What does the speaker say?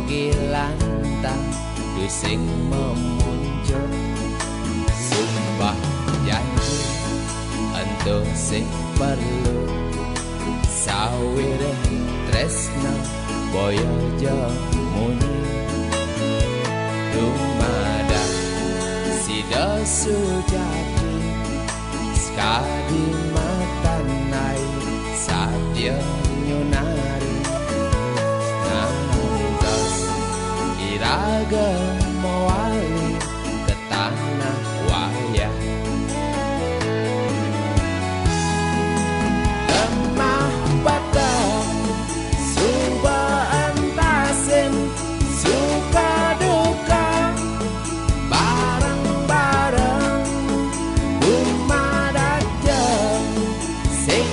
gilantang sing memuncul sumpah janji untuk sing perlu sawire tresna boyojo muni dumadak sida sujati skadi matanai sadya nyunari nantos iraga mawali ke tanah wayah lemah batang suba entasin suka duka bareng-bareng umat aja sing